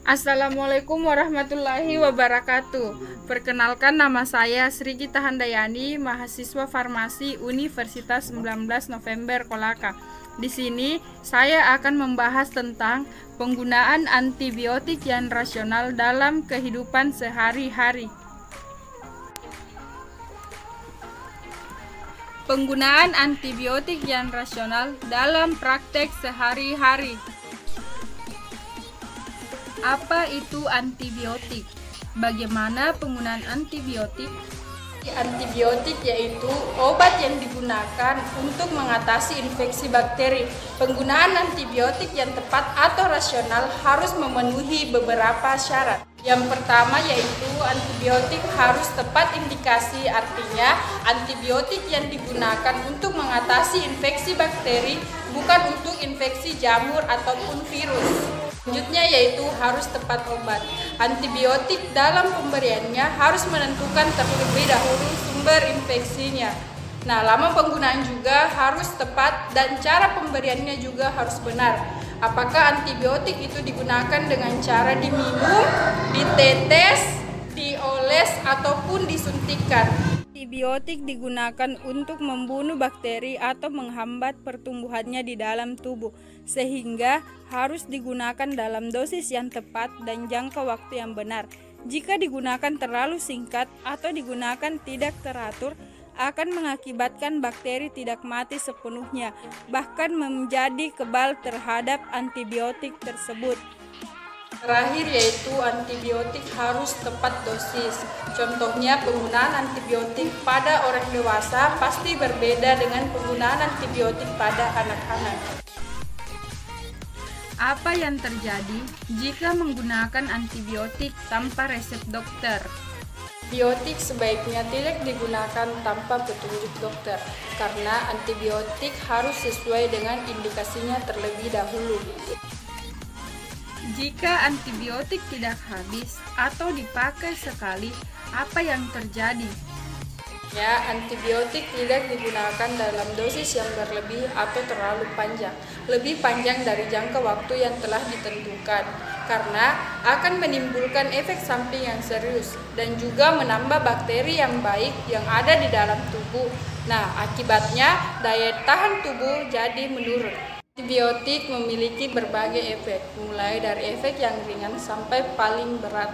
Assalamualaikum warahmatullahi wabarakatuh. Perkenalkan, nama saya Sri Gita Handayani, mahasiswa farmasi Universitas 19 November Kolaka. Di sini saya akan membahas tentang penggunaan antibiotik yang rasional dalam kehidupan sehari-hari. Penggunaan antibiotik yang rasional dalam praktek sehari-hari. Apa itu antibiotik? Bagaimana penggunaan antibiotik? Antibiotik yaitu obat yang digunakan untuk mengatasi infeksi bakteri. Penggunaan antibiotik yang tepat atau rasional harus memenuhi beberapa syarat. Yang pertama yaitu antibiotik harus tepat indikasi, artinya antibiotik yang digunakan untuk mengatasi infeksi bakteri, bukan untuk infeksi jamur ataupun virus. Selanjutnya yaitu harus tepat obat. Antibiotik dalam pemberiannya harus menentukan terlebih dahulu sumber infeksinya. Nah, lama penggunaan juga harus tepat dan cara pemberiannya juga harus benar. Apakah antibiotik itu digunakan dengan cara diminum, ditetes, dioles, ataupun disuntikan? Antibiotik digunakan untuk membunuh bakteri atau menghambat pertumbuhannya di dalam tubuh, sehingga harus digunakan dalam dosis yang tepat dan jangka waktu yang benar. Jika digunakan terlalu singkat atau digunakan tidak teratur, akan mengakibatkan bakteri tidak mati sepenuhnya, bahkan menjadi kebal terhadap antibiotik tersebut. Terakhir yaitu antibiotik harus tepat dosis. Contohnya penggunaan antibiotik pada orang dewasa pasti berbeda dengan penggunaan antibiotik pada anak-anak. Apa yang terjadi jika menggunakan antibiotik tanpa resep dokter? Antibiotik sebaiknya tidak digunakan tanpa petunjuk dokter, karena antibiotik harus sesuai dengan indikasinya terlebih dahulu. Jika antibiotik tidak habis atau dipakai sekali, apa yang terjadi? Ya, antibiotik tidak digunakan dalam dosis yang berlebih atau terlalu panjang, lebih panjang dari jangka waktu yang telah ditentukan, karena akan menimbulkan efek samping yang serius dan juga menambah bakteri yang baik yang ada di dalam tubuh. Nah, akibatnya daya tahan tubuh jadi menurun. Antibiotik memiliki berbagai efek, mulai dari efek yang ringan sampai paling berat.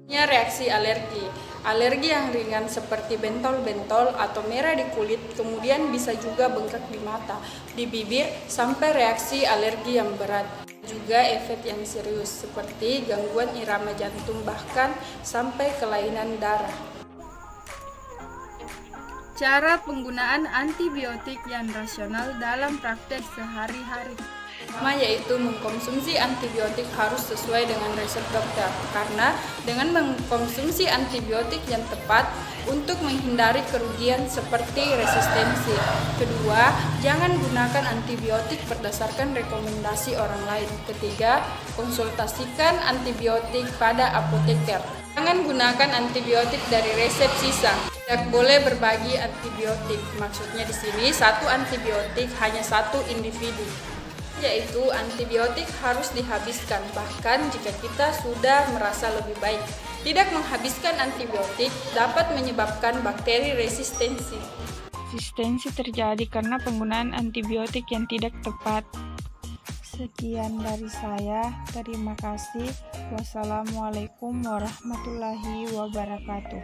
Reaksi alergi. Alergi yang ringan seperti bentol-bentol atau merah di kulit, kemudian bisa juga bengkak di mata, di bibir, sampai reaksi alergi yang berat. Juga efek yang serius seperti gangguan irama jantung, bahkan sampai kelainan darah. Cara penggunaan antibiotik yang rasional dalam praktek sehari-hari. Pertama yaitu mengkonsumsi antibiotik harus sesuai dengan resep dokter, karena dengan mengkonsumsi antibiotik yang tepat untuk menghindari kerugian seperti resistensi. Kedua, jangan gunakan antibiotik berdasarkan rekomendasi orang lain. Ketiga, konsultasikan antibiotik pada apoteker. Jangan gunakan antibiotik dari resep sisa. Tidak boleh berbagi antibiotik. Maksudnya di sini satu antibiotik hanya satu individu. Yaitu antibiotik harus dihabiskan, bahkan jika kita sudah merasa lebih baik. Tidak menghabiskan antibiotik dapat menyebabkan bakteri resistensi. Resistensi terjadi karena penggunaan antibiotik yang tidak tepat. Sekian dari saya, terima kasih. Wassalamualaikum warahmatullahi wabarakatuh.